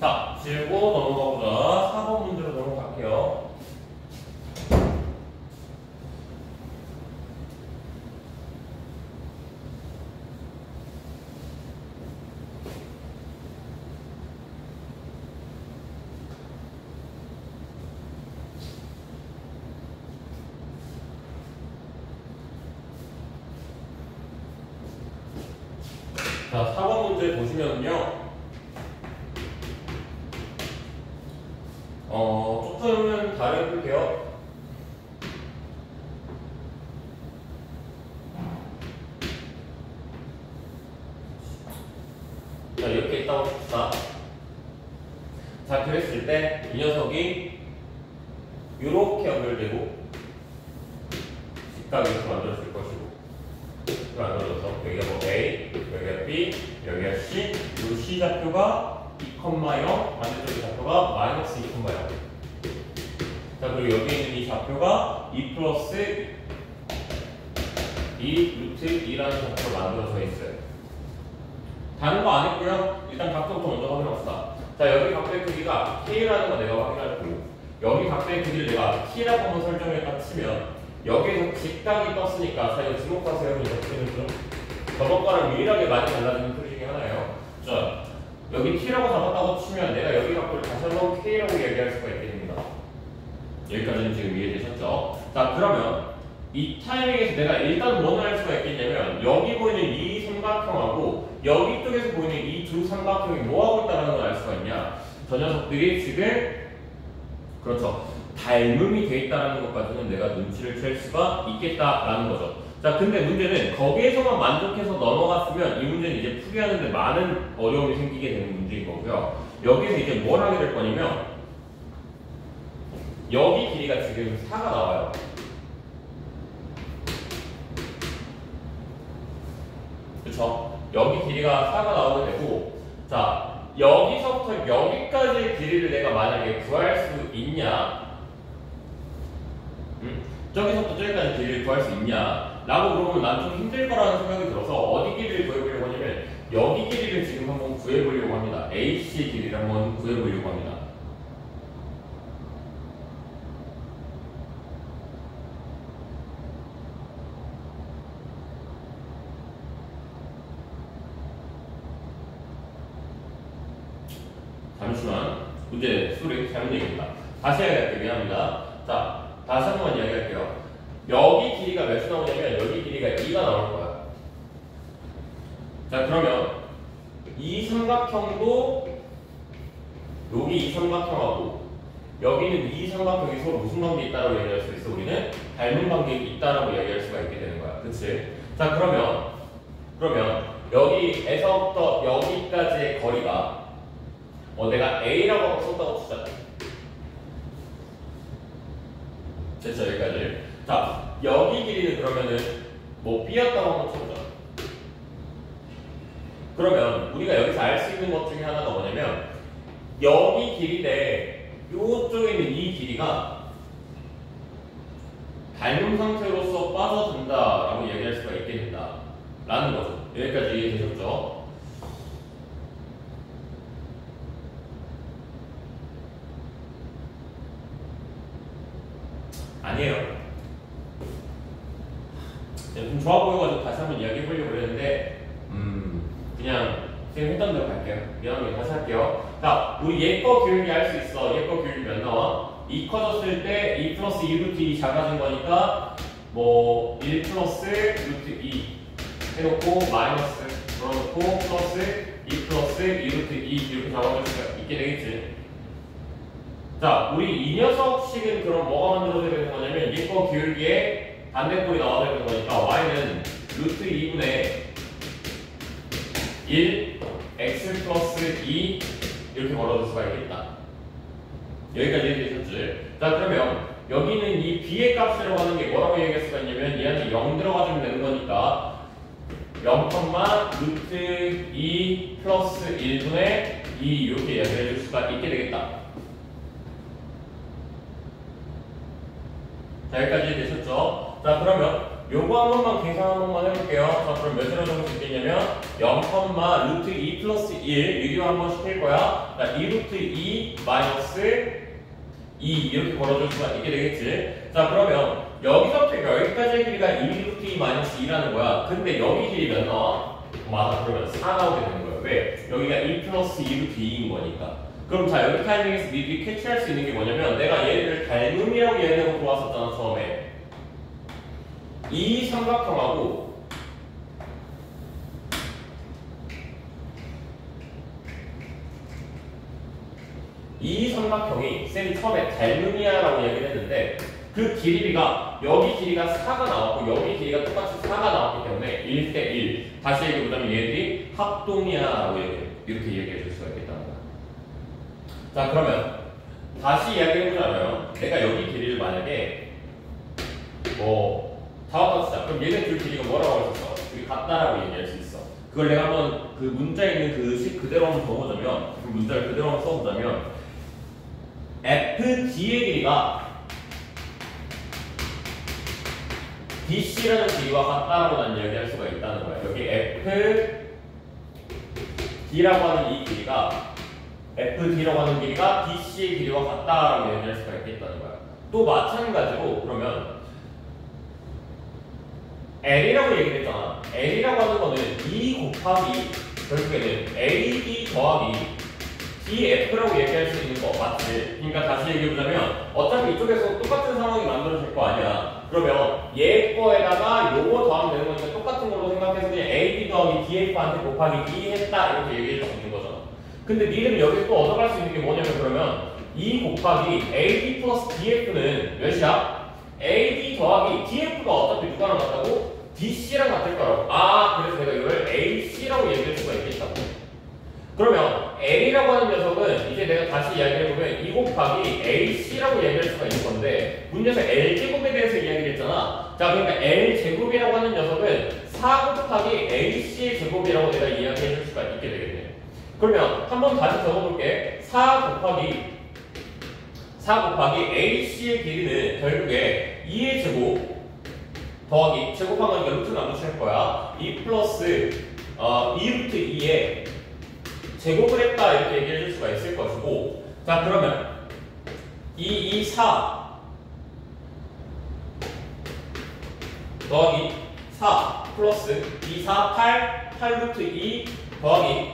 S1: 자, 지우고 넘어가보자. 4번 문제로 넘어갈게요. 자, 4번 문제 보시면요. 조금은 다르게 풀게요. 자, 이렇게 있다고 칩시다. 자, 그랬을 때 이 녀석이 이렇게 연결되고 직각이 이렇게 만들어질 것이고, 이렇게 만들어져서 여기가 뭐 A, 여기가 B, 여기가 C, 이 C 좌표가 2,0, 반대쪽의 좌표가 마이너스 2,0. 자, 그리고 여기 있는 이 좌표가 2 플러스 2 루트 2라는 좌표로 만들어져 있어요. 다른 거 안 했고요. 일단 각도부터 먼저 확인합시다. 자, 여기 각도의 크기가 K라는 거 내가 확인할 거고, 여기 각도의 크기를 내가 T라고 한번 설정을 딱 치면 여기에서 직각이 떴으니까, 자, 이거 주목하세요. 이거 풀이는 좀 저번 거랑 유일하게 많이 달라지는 풀이 중에 하나예요. 자, 여기 T라고 잡았다고 치면 내가 여기 각도를 다시 한번 K라고 얘기할 수가 있게 됩니다. 여기까지는 지금 이해되셨죠? 자, 그러면 이 타이밍에서 내가 일단 뭘 할 수가 있겠냐면, 여기 보이는 이 삼각형하고 여기 쪽에서 보이는 이 두 두 삼각형이 뭐하고 있다는 걸 알 수가 있냐? 저 녀석들이 지금 그렇죠. 닮음이 돼 있다는 것까지는 내가 눈치를 챌 수가 있겠다라는 거죠. 자, 근데 문제는 거기에서만 만족해서 넘어갔으면 이 문제는 이제 풀이하는데 많은 어려움이 생기게 되는 문제인 거고요. 여기서 이제 뭘 하게 될 거냐면 여기 길이가 지금 4가 나와요. 그쵸? 여기 길이가 4가 나오게 되고, 자, 여기서부터 여기까지의 길이를 내가 만약에 구할 수 있냐? 저기서부터 저기까지 길이를 구할 수 있냐? 라고 물어보면 난 좀 힘들 거라는 생각이 들어서 어디 길이를 구해보려고 하냐면 여기 길이를 지금 한번 구해보려고 합니다. AC의 길이를 한번 구해보려고 합니다. 잠시만, 문제 소리 잘못 얘기했다. 다시 이야기할게요. 미안합니다. 자, 다시 한 번만 이야기할게요. 여기 길이가 몇이 나오냐면 여기 길이가 2가 나올 거야. 자, 그러면 이 삼각형도 여기 이 삼각형하고 여기는 이 삼각형이 서로 무슨 관계가 있다라고 얘기할 수 있어? 우리는 닮은 관계가 있다라고 얘기할 수가 있게 되는 거야. 그치? 자, 그러면 여기에서부터 여기까지의 거리가 내가 A라고 썼다고 치자. 됐죠? 여기까지. 자, 여기 길이는 그러면은 뭐 B였다고 한번 쳐보자. 그러면 우리가 여기서 알 수 있는 것 중에 하나가 뭐냐면 여기 길이 대 이쪽에 있는 이 길이가 닮은 상태로서 빠져든다라고 얘기할 수가 있게 된다 라는 거죠. 여기까지 이해되셨죠? 아니에요. 좀 좋아 보여가지고 다시 한번 이야기해 보려고 그랬는데 그냥 했던 대로 갈게요. 미안합니다. 다시 할게요. 자, 우리 얘 거 기울기 할 수 있어. 얘 거 기울기 몇 나와? 2 커졌을 때 2 플러스 2 루트 2 작아진 거니까 뭐 1 플러스 루트 2 해놓고 마이너스 걸어놓고 플러스 2 플러스 2 루트 2 이렇게 잡아줄 수가 있게 되겠지. 자, 우리 이 녀석식은 그럼 뭐가 만들어져야 되는 거냐면 얘 거 기울기에 반대꼴이 나와야 되는 거니까 y는 루트 2분의 1 x 플러스 2 이렇게 걸어줄 수가 있겠다. 여기까지 이해되셨지? 자, 그러면 여기는 이 b의 값으로 가는 게 뭐라고 얘기할 수가 있냐면 얘한테 0 들어가주면 되는 거니까 0, 루트 2 플러스 1분의 2 이렇게 이야기를 해줄 수가 있게 되겠다. 자, 여기까지 되셨죠? 자, 그러면 요거 한 번만 계산 한 번만 해볼게요. 자, 그럼 몇으로 적을 수 있겠냐면 0, 루트 2 플러스 1 유리화 한 번 시킬 거야. 자, 2 루트 2 마이너스 2 이렇게 걸어줄 수가 있게 되겠지. 자, 그러면 여기서부터 여기까지의 길이가 2 루트 2 마이너스 2라는 거야. 근데 여기 길이 몇 나와? 맞아, 그러면 4 나오게 되는 거예요. 왜? 여기가 2 플러스 2 루트 2인 거니까. 그럼 자, 여기 타이밍에서 미리 캐치할 수 있는 게 뭐냐면 내가 얘를 닮음이라고 얘기하고 들어왔었잖아, 처음에. 이 삼각형하고 이 삼각형이 쌤이 처음에 닮음이야라고 얘기를 했는데 그 길이가 여기 길이가 4가 나왔고 여기 길이가 똑같이 4가 나왔기 때문에 1대 1 다시 얘기해보자면 얘들이 합동이야라고 이렇게 얘기해 줄 수가 있겠다는 거야. 자, 그러면 다시 이야기해보자면 내가 여기 길이를 만약에 다음과 같이 그럼 얘네 둘 길이가 뭐라고 했었어? 둘이 같다라고 얘기할 수 있어. 그걸 내가 한번 그 문자에 있는 그 식 그대로 한번 써보자면 그 문자를 그대로 한번 써보자면 FD의 길이가 BC라는 길이와 같다라고 난 이야기할 수가 있다는 거야. 여기 FD라고 하는 이 길이가 FD라고 하는 길이가 BC의 길이와 같다라고 얘기할 수가 있겠다는 거야. 또 마찬가지로 그러면 L이라고 얘기를 했잖아. L이라고 하는 거는 E 곱하기 결국에는 AD 더하기 DF라고 얘기할 수 있는 거 맞지? 그러니까 다시 얘기해보자면 어차피 이쪽에서 똑같은 상황이 만들어질 거 아니야. 그러면 얘 거에다가 요거 더하면 되는 거니까 똑같은 걸로 생각해서 그냥 AD 더하기 DF한테 곱하기 E 했다 이렇게 얘기해 줄 수 있는 거죠. 근데 니들은 여기 또 얻어갈 수 있는 게 뭐냐면 그러면 2 곱하기 AD 플러스 DF는 몇이야? AD 더하기 DF가 어차피 누가랑 같다고? DC랑 같을 거라고. 아, 그래서 내가 이걸 AC라고 얘기할 수가 있겠다고. 그러면 L이라고 하는 녀석은 이제 내가 다시 이야기해보면 2 곱하기 AC라고 얘기할 수가 있는 건데 문제에서 L제곱에 대해서 이야기를 했잖아. 자, 그러니까 L제곱이라고 하는 녀석은 4 곱하기 AC의 제곱이라고 내가 이야기해 줄 수가 있게 되겠네. 그러면 한번 다시 적어볼게. 4 곱하기 AC의 길이는 결국에 2의 제곱 더하기 제곱한 거니까 루트는 안 붙일 거야. 2 플러스 2루트 2에 제곱을 했다 이렇게 얘기해 줄 수가 있을 것이고, 자 그러면 2, 4 더하기 4 플러스 2, 4, 8 8루트 2 더하기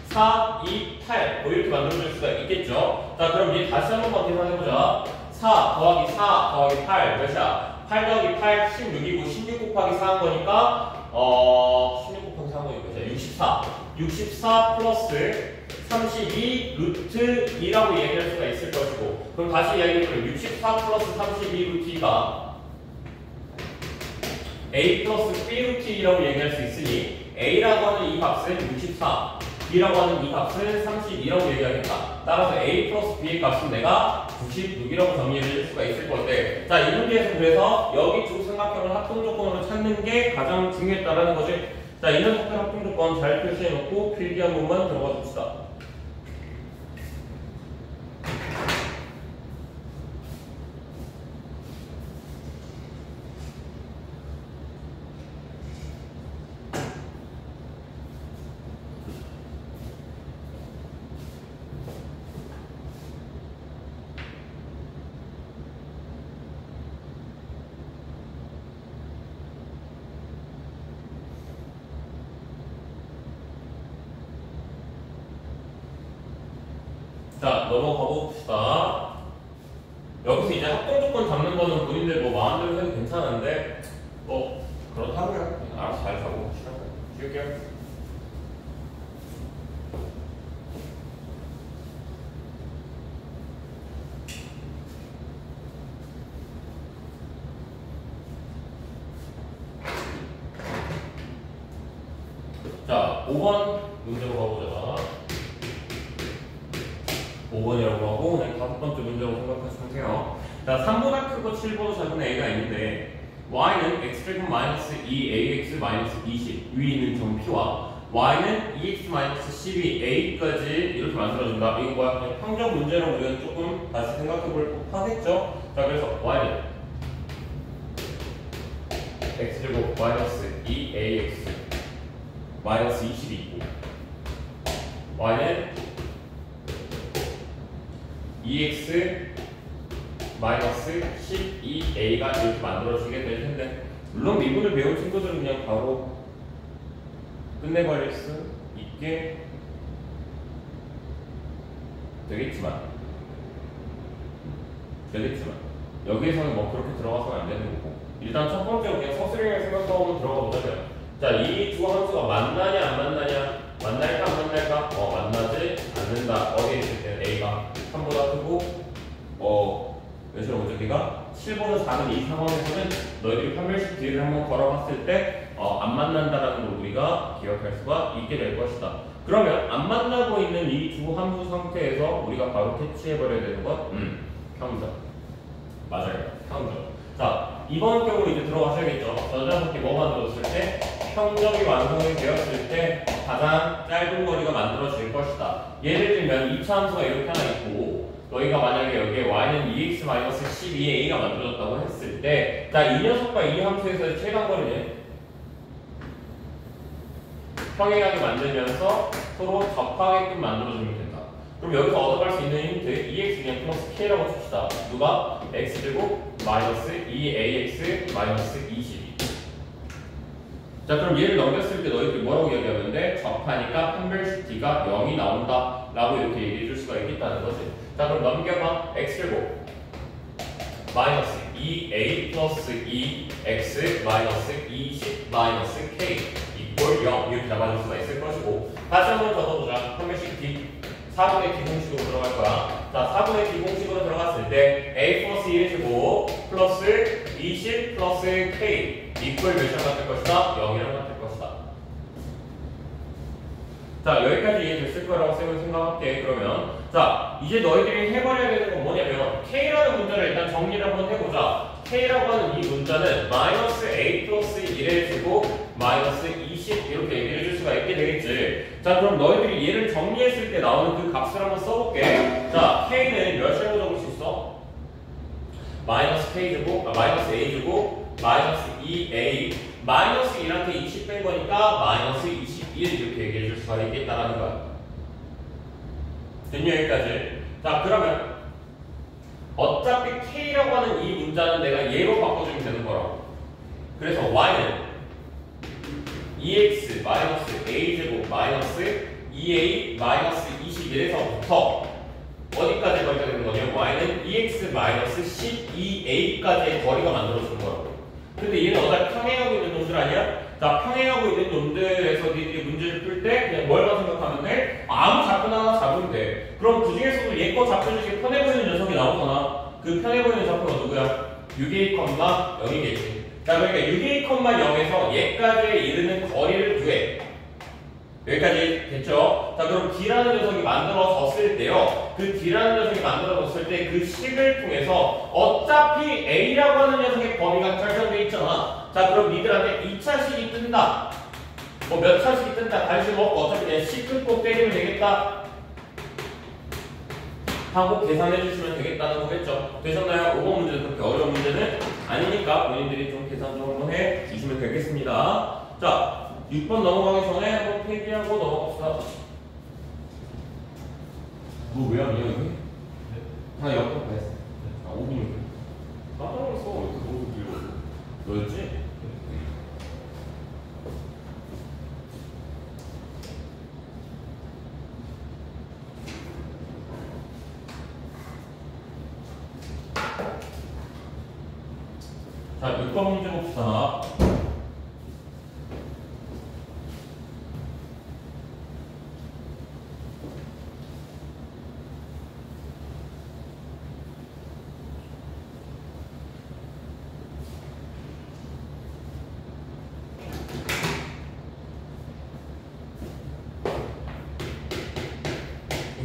S1: 4, 2, 8 뭐 이렇게 만들어줄 수가 있겠죠. 자 그럼 이제 다시 한 번만 계산해보자. 4 더하기 4 더하기 8 몇이야? 8 더하기 8 16이고 16 곱하기 4 한 거니까 16 곱하기 4 한 거니까 몇이야? 64 플러스 32 루트 2라고 얘기할 수가 있을 것이고, 그럼 다시 이야기해보면 64 플러스 32 루트 2가 A 플러스 B 루트 2라고 얘기할 수 있으니 A라고 하는 이 값은 64, B라고 하는 이 값은 32라고 얘기하겠다. 따라서 A 플러스 B의 값은 내가 96이라고 정리해 줄 수가 있을 건데, 자, 이 문제에서 그래서 여기 두 삼각형을 합동조건으로 찾는 게 가장 중요했다라는 거지. 자, 이 녀석들 합동조건 잘 표시해놓고 필기 한 번만 들어가 줍시다. 자, 넘어가 봅시다. 여기서 이제 합동조건 잡는 거는 본인들 뭐 마음대로 해도 괜찮은데, 그렇다고요. 알아서 잘 잡고 쉬울게요. 자, 5번 문제로 가보자. 5번이라고 하고 그냥 5번째 문제로 생각하시면 돼요. 자, 3보다 크고 7보다 작은 a가 있는데 y는 x제곱 마이너스 2ax 마이너스 20 위에 있는 점 p와 y는 2x 마이너스 12a까지 이렇게 만들어준다. 이거 뭐야? 그냥 평적 문제로 우리가 조금 다시 생각해볼 법하겠죠? 자, 그래서 y는 x제곱 마이너스 2ax 마이너스 20이고 y는 2x 마이너스 12a가 이렇게 만들어지게 될 텐데, 물론 미분을 배운 친구들은 그냥 바로 끝내버릴 수 있게 되겠지만 여기에서는 뭐 그렇게 들어가서는 안 되는 거고, 일단 첫 번째로 그냥 서술형을 생각하고 들어가 보자면, 자, 이 두 함수가 만나냐 안 만나냐, 만날까 안 만날까? 만나지 않는다. 어디에 있을 때는 a가 3보다 크고 몇이라고 보죠? 걔가 7보다 작은 이 상황에서는 너희들이 판별식 뒤를 한번 걸어봤을 때 안 만난다라는 걸 우리가 기억할 수가 있게 될 것이다. 그러면 안 만나고 있는 이 두 함수 상태에서 우리가 바로 캐치해버려야 되는 건 평점. 맞아요. 평점. 자, 이번 경우로 이제 들어가셔야겠죠. 저자석기 뭐 만들었을 때? 평점이 완성이 되었을 때 가장 짧은 거리가 만들어질 것이다. 예를 들면 2차 함수가 이렇게 하나 있고 너희가 만약에 여기에 y는 2x-12a가 만들어졌다고 했을 때, 자, 이 녀석과 이 함수에서의 최단거리는 평행하게 만들면서 서로 접하게끔 만들어주면 된다. 그럼 여기서 얻어갈 수 있는 힌트 2x 그냥 플러스 k라고 칩시다. 누가? x제곱 마이너스 2ax 마이너스 22. 자, 그럼 얘를 넘겼을 때 너희들이 뭐라고 얘기하면 돼? 접하니까 판별식 d가 0이 나온다 라고 이렇게 얘기해 줄 수가 있겠다는 거지. 자, 그럼 넘겨봐. x제곱 마이너스 2a 플러스 2x 마이너스 20 마이너스 k 이꼴 0 이렇게 잡아줄 수가 있을 것이고, 다시 한번 적어보자. 판별식 d 4분의 D공식으로 들어갈 거야. 자, 4분의 D공식으로 들어갔을 때 A 플러스 1이고 플러스 20 플러스 K 이퀄 몇이랑 같을 것이다? 0이랑 같을 것이다. 자, 여기까지 이해됐을 거라고 쌤은 생각할게. 그러면 자, 이제 너희들이 해버려야 되는 건 뭐냐면 K라는 문자를 일단 정리를 한번 해보자. K라고 하는 이 문자는 마이너스 A 플러스 1의 제곱 마이너스 20 이렇게 얘기를 해줄 수가 있게 되겠지. 자, 그럼 너희들이 얘를 정리했을 때 나오는 그 값을 한번 써볼게. 자, K는 몇이라고 적을 수 있어? 마이너스 K 제곱, 마이너스 A 제곱 마이너스 2A 마이너스 1한테 20 뺀 거니까 마이너스 21 이렇게 얘기해 줄 수가 있겠다라는 거야. 됐냐 여기까지? 자, 그러면 어차피 K라고 하는 이 문자는 내가 얘로 바꿔주면 되는 거라고. 그래서 Y는 2x 마이너스 a제곱 마이너스 2a 마이너스 21에서부터 어디까지 거리가 되는 거냐면 Y는 2x 마이너스 12a까지의 거리가 만들어지는 거라고. 근데 얘는 어차피 평행하고 있는 놈들 아니야? 자, 평행하고 있는 놈들에서 니들이 문제를 풀 때 그냥 뭘만 생각하면 돼? 아무 작품 하나 잡으면 돼. 그럼 그 중에서도 얘 거 잡혀주기 편해 보이는 녀석이 나오잖아. 그 편해 보이는 좌표가 누구야? 6a,0이겠지. 자, 그러니까 6a,0에서 얘까지 이르는 거리를 구해. 여기까지 됐죠? 자, 그럼 D라는 녀석이 만들어졌을 때요. 그 D라는 녀석이 만들어졌을 때 그 식을 통해서 어차피 A라고 하는 녀석의 범위가 결정되어 있잖아. 자, 그럼 니들한테 2차식이 뜬다. 뭐 몇 차식이 뜬다. 관심 없고 어차피 그냥 식 끊고 때리면 되겠다. 하고 계산해 주시면 되겠다는 거겠죠. 되셨나요? 5번 문제는 그렇게 어려운 문제는 아니니까 본인들이 좀 계산 좀 한번 해 주시면 되겠습니다. 자, 6번 넘어가기 전에 한번 폐기하고 넘어갑시다. 너 왜 아니야 여기? 다 옆으로 했어. 아, 5분을 깜짝 놀랐어. 왜 이렇게 너무 길어? 너였지? 자, 6번 문제 봅시다.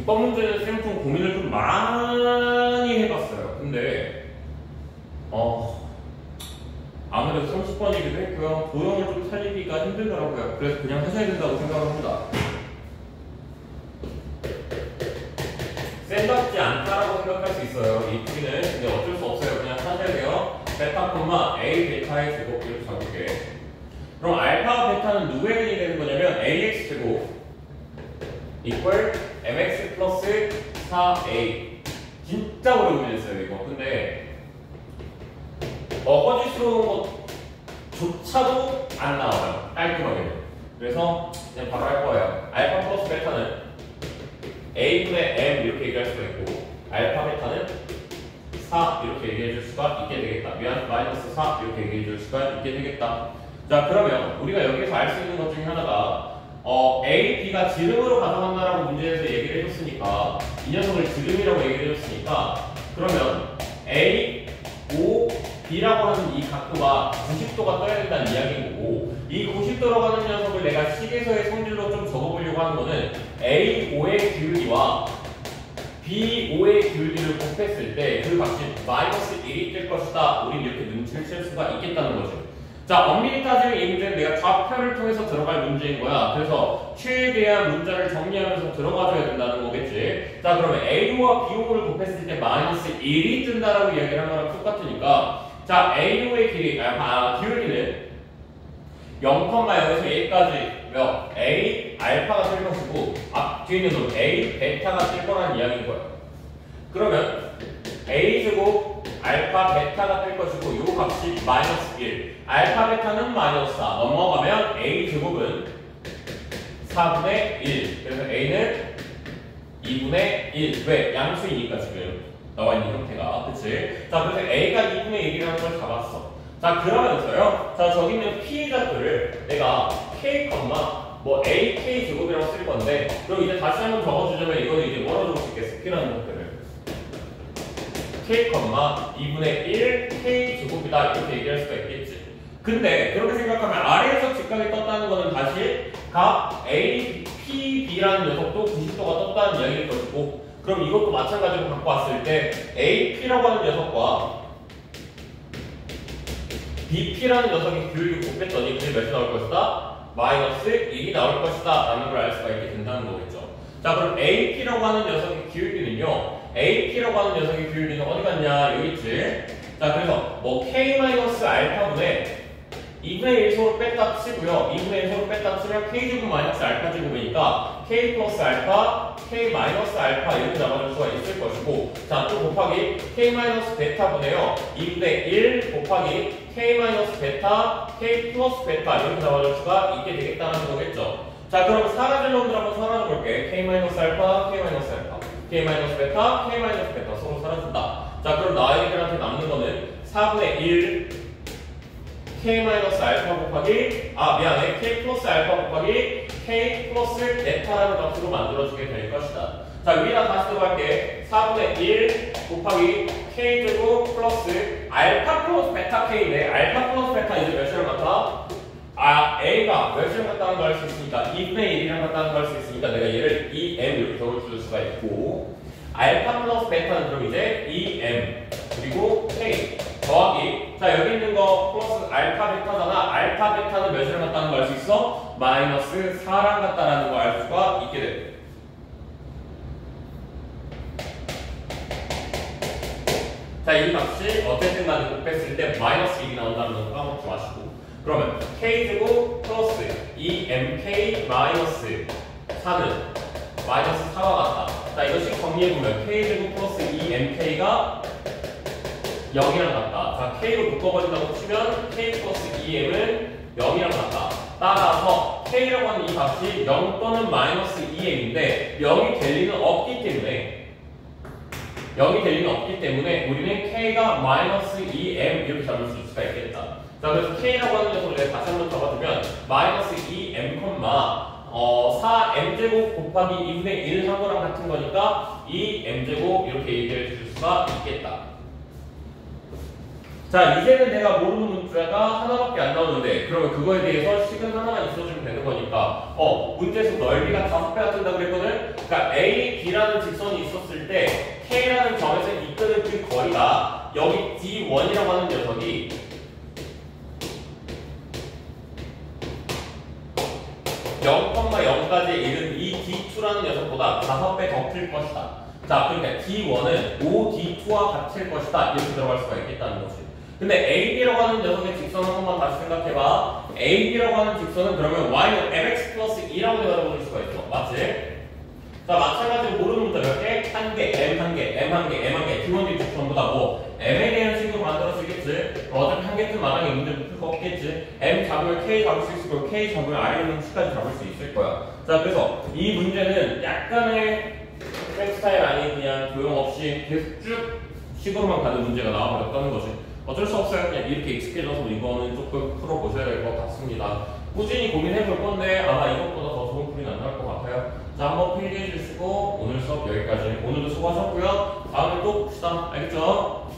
S1: 이번 문제는 쌤 좀 고민을 좀 많이 해봤어요. 근데 아무래도 30번이기도 했고요. 도형을 좀 살리기가 힘들더라고요. 그래서 그냥 하셔야 된다고 생각합니다. 쌤답지 않다라고 생각할 수 있어요. 이 풀이는. 근데 어쩔 수 없어요. 그냥 하셔야 돼요. 베타, A, 베타의 제곱 이렇게 잡을게. 그럼 알파와 베타는 누구의 근이 되는 거냐면 ax 제곱 equal mx 플러스 4a. 진짜 오래 고민했어요 이거. 근데 어거지스러운 것조차도 안 나와요. 깔끔하게. 그래서 그냥 바로 할 거예요. 알파 플러스 베타는 a분의 m 이렇게 얘기할 수가 있고 알파 베타는 4 이렇게 얘기해 줄 수가 있게 되겠다. 마이너스 4 이렇게 얘기해 줄 수가 있게 되겠다. 자, 그러면 우리가 여기서 알 수 있는 것 중에 하나가 A, B가 지름으로 가정한다라고 문제에서 얘기를 해줬으니까 이 녀석을 지름이라고 얘기를 해줬으니까 그러면 A, O, B라고 하는 이 각도가 90도가 떠야 된다는 이야기인 거고 이 90도라고 하는 녀석을 내가 식에서의 성질로 좀 적어보려고 하는 거는 A, O의 기울기와 B, O의 기울기를 곱했을 때 그 값이 마이너스 1이 될 것이다. 우린 이렇게 눈치를 챌 수가 있겠다는 거죠. 자, 엄밀히 따지면 이 문제는 내가 좌표를 통해서 들어갈 문제인 거야. 그래서 최대한 문자를 정리하면서 들어가줘야 된다는 거겠지. 자, 그러면 AO와 BO를 곱했을 때 마이너스 1이 뜬다라고 이야기를 한 거랑 똑같으니까 자, AO의 기울기는 0,0에서 A까지 A, 알파가 뜰 것이고 뒤에 있는 놈 A, 베타가 뜰 거라는 이야기인 거야. 그러면 A제곱 알파, 베타가 뜰 것이고 요 값이 마이너스 1 알파, 베타는 마이너스 4 넘어가면 A제곱은 4분의 1 그래서 A는 2분의 1 왜? 양수이니까 지금 나와 있는 형태가 그치? 자, 그래서 A가 2분의 1이라는 걸 잡았어. 자, 그러면서요 자, 저기 있는 P의 좌표를 내가 K, 뭐 AK 제곱이라고 쓸 건데 그럼 이제 다시 한번 적어주자면 이거는 이제 뭐라고 적을 수 있겠어? P라는 것들을 K, 2분의 1 K 제곱이다 이렇게 얘기할 수가 있겠지. 근데 그렇게 생각하면 아래에서 직각이 떴다는 거는 다시 각 A, P, B라는 녀석도 90도가 떴다는 이야기일 것이고 그럼 이것도 마찬가지로 갖고 왔을 때 A, P라고 하는 녀석과 B, P라는 녀석의 비율을 곱했더니 그게 몇이 나올 것이다? 마이너스 1이 나올 것이다 라는 걸 알 수가 있게 된다는 거겠죠. 자 그럼 AP라고 하는 녀석의 기울기는요 AP라고 하는 녀석의 기울기는 어디 갔냐 여기 있지. 자 그래서 뭐 K-알파분의 2분의 1 서로 뺐다 치고요 2분의 1 서로 뺐다 치면 K제곱 마이너스 알파 제곱이니까 K 플러스 알파 K 마이너스 알파 이렇게 잡아줄 수가 있을 것이고 자 또 곱하기 K 마이너스 베타분의요 2분의 1 곱하기 K 마이너스 베타 K 플러스 베타 이렇게 잡아줄 수가 있게 되겠다는 거겠죠. 자 그럼 사라질 놈들 한번 사라져 볼게. K 마이너스 알파 K 마이너스 알파 K 마이너스 베타 K 마이너스 베타 서로 사라진다. 자 그럼 나에게한테 남는 거는 4분의 1 K 마이너스 알파 곱하기 미안해 K 플러스 알파 곱하기 K 플러스 베타라는 값으로 만들어주게 될 것이다. 자 위에다 다시 들어갈게. 4분의 1 곱하기 K 제곱 플러스 알파 플러스 베타 K인데 알파 플러스 베타 이제 몇 시랑 같아? A가 몇 시랑 같다는 걸 알 수 있으니까 2분의 1이랑 같다는 걸 알 수 있으니까 내가 얘를 2M 이렇게 적어줄 수가 있고 알파 플러스 베타는 그럼 이제 2M 그리고 K 더하기 자 여기 있는 거 플러스 알파 베타잖아. 알파 베타는 몇이랑 같다는 걸 알 수 있어? 마이너스 4랑 같다라는 걸 알 수가 있게 돼. 자 이 값이 어쨌든 간에 곱했을 때 마이너스 1이 나온다는 거 까먹지 마시고 그러면 K제곱 플러스 2MK 마이너스 4는 마이너스 4와 같다. 자 이것씩 정리해보면 K제곱 플러스 2MK가 0이랑 같다. 자, K로 묶어버린다고 치면 K 플러스 2M은 0이랑 같다. 따라서 K라고 하는 이 값이 0 또는 마이너스 2M인데 0이 될 리는 없기 때문에 우리는 K가 마이너스 2M 이렇게 잡을 수가 있겠다. 자, 그래서 K라고 하는 녀석을 내가 다시 한번 적어주면 마이너스 2M, 4M제곱 곱하기 2분의 1 한 거랑 같은 거니까 2M제곱 이렇게 얘기해 줄 수가 있겠다. 자 이제는 내가 모르는 문자가 하나밖에 안 나오는데 그러면 그거에 대해서 식은 하나만 있어주면 되는 거니까 문제에서 넓이가 5배가 뜬다 그랬거든. 그러니까 A, B라는 직선이 있었을 때 K라는 점에서 이끄는 그 거리가 여기 D1이라고 하는 녀석이 0,0까지 이른 이 D2라는 녀석보다 5배 더 클 것이다. 자 그러니까 D1은 5D2와 같을 것이다 이렇게 들어갈 수가 있겠다는 거지. 근데 AB라고 하는 녀석의 직선 한 번만 다시 생각해봐. AB라고 하는 직선은 그러면 Y는 MX 플러스 2라고 내려볼 수가 있어. 맞지? 자, 마찬가지로 모르는 문자 몇 개? 한 개, M 한 개, M 한 개, M 한 개. 기본적인 전부 다 뭐 M에 대한 식으로 만들어지겠지? 어차피 한 개쯤 마당에 문제 풀 거 없겠지? M 잡으면 K 잡을 수 있을 거고 K 잡으면 아래 있는 C까지 잡을 수 있을 거야. 자, 그래서 이 문제는 약간의 스타일 아닌 그냥 교용 없이 계속 쭉 식으로만 가는 문제가 나와버렸다는 거지. 어쩔 수 없어요. 그냥 이렇게 익숙해져서 이거는 조금 풀어보셔야 될 것 같습니다. 꾸준히 고민해 볼 건데 아마 이것보다 더 좋은 풀이 안 나올 것 같아요. 자, 한번 필기해 주시고 오늘 수업 여기까지. 오늘도 수고하셨고요. 다음에 또 봅시다. 알겠죠?